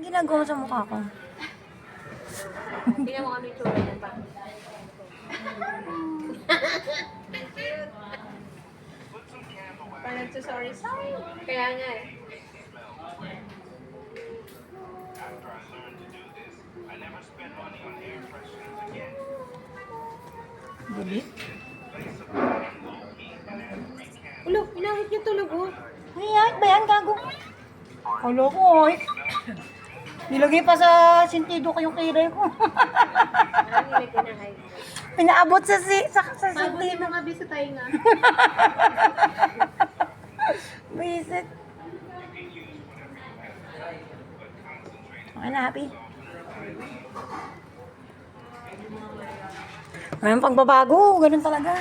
ginagawa sa mukha ko? Tingnan mo kami yung tsura yan pa. Parang nagsasorry, sorry. Kaya nga eh. Delete? Ulo, pinahit niya tulog oh. Ay, ay, ba yan, gago? Alo ko, ay. Nilagay pa sa sentido ko yung kilay ko. Ano may pinahit? Pinaabot sa Pabuti sentido. mo nga bisa tayo nga. Visit. Okay na, happy. May pagbabago, ganun talaga.